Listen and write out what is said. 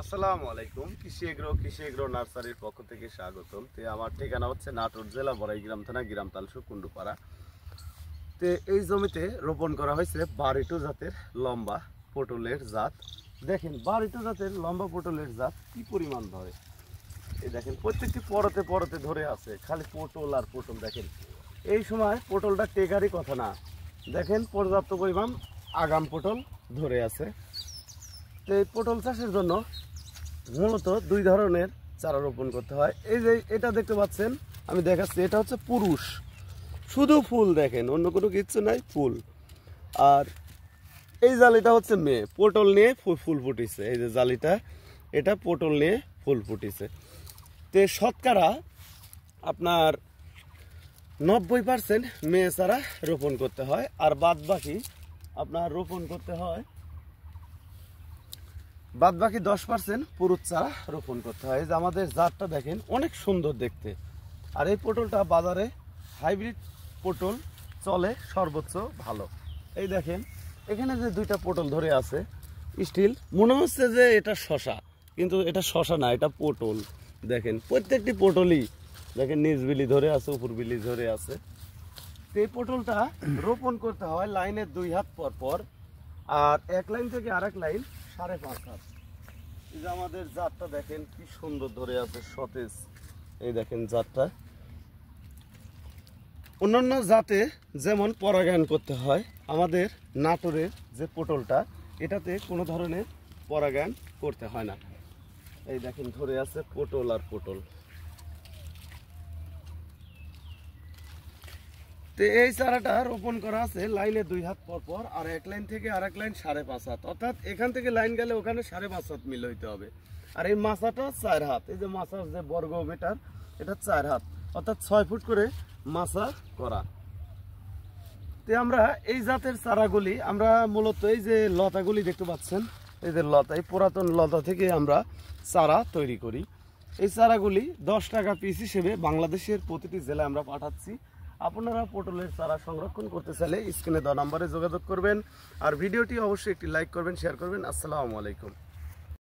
আসসালামু আলাইকুম। কৃষি এগ্রো নার্সারির পক্ষ থেকে স্বাগতম। আমার ঠিকানা হচ্ছে নাটোর জেলা বড়াইগ্রাম থানা গিরামতালসু কুন্ডুপাড়া। এই জমিতে রোপণ করা হয়েছে বারিটো জাতের লম্বা পটলের জাত। দেখেন বারিটো জাতের লম্বা পটলের জাত কি পরিমাণ ধরে। এই দেখেন প্রত্যেকটি পরতে পরতে ধরে আছে, খালি পটল আর পটল। দেখেন এই সময় পটলটা টেকারই কথা না, দেখেন পর্যাপ্ত পরিমাণ আগাম পটল ধরে আছে। এই পটল চাষের জন্য মূলত দুই ধরনের চারা রোপণ করতে হয়। এই যে এটা দেখতে পাচ্ছেন, আমি দেখাচ্ছি, এটা হচ্ছে পুরুষ, শুধু ফুল, দেখেন অন্য কোনো কিছু নাই, ফুল। আর এই জালিটা হচ্ছে মেয়ে, পটল নিয়ে ফুল ফুটিছে। এই যে জালিটা, এটা পটল নিয়ে ফুল ফুটিছে। শতকরা আপনার 90% মেয়ে চারা রোপণ করতে হয়, আর বাদ বাকি আপনার রোপণ করতে হয়, বাদ বাকি 10% পুরুষ চারা রোপণ করতে হয়। এই যে আমাদের জাতটা দেখেন অনেক সুন্দর দেখতে। আর এই পটলটা বাজারে হাইব্রিড পটল চলে সর্বোচ্চ ভালো। এই দেখেন এখানে যে দুইটা পটল ধরে আছে স্টিল, মনে হচ্ছে যে এটা শশা, কিন্তু এটা শশা না, এটা পটল। দেখেন প্রত্যেকটি পটলই দেখেন নিচ বিলি ধরে আছে, উপর বিলি ধরে আছে। এই পটলটা রোপণ করতে হয় লাইনের 2 হাত পর পর, আর এক লাইন থেকে আরেক লাইন 5.5 হাত। এই যে আমাদের জাতটা দেখেন কি সুন্দর ধরে আছে, সতেজ। এই দেখেন জাতটা অন্যান্য জাতে যেমন পরাগায়ন করতে হয়, আমাদের নাটোরের যে পটলটা, এটাতে কোনো ধরনের পরাগায়ন করতে হয় না। এই দেখেন ধরে আছে পটল আর পটল। এই চারাটা রোপণ করা আছে লাইনে 2 হাত পর পর, আর এক লাইন থেকে আরেক লাইন 5.5 হাত, অর্থাৎ এখান থেকে লাইন গেলে ওখানে 5.5 হাত মিল হইতে হবে। আর এই মাচাটা 4 হাত, এই যে মাচার যে বর্গ মিটার, এটা 4 হাত, অর্থাৎ 6 ফুট করে মাচা করা। আমরা এই জাতের চারাগুলি আমরা মূলত এই যে লতাগুলি দেখতে পাচ্ছেন, এই যে লতা, এই পুরাতন লতা থেকে আমরা চারা তৈরি করি। এই চারাগুলি 10 টাকা পিস হিসেবে বাংলাদেশের প্রতিটি জেলায় আমরা পাঠাচ্ছি। আপনারা পটলের চারা সংরক্ষণ করতে চাইলে স্ক্রিনে দেওয়া নম্বরে যোগাযোগ করবেন। আর ভিডিওটি অবশ্যই একটি লাইক করবেন, শেয়ার করবেন। আসসালামু আলাইকুম।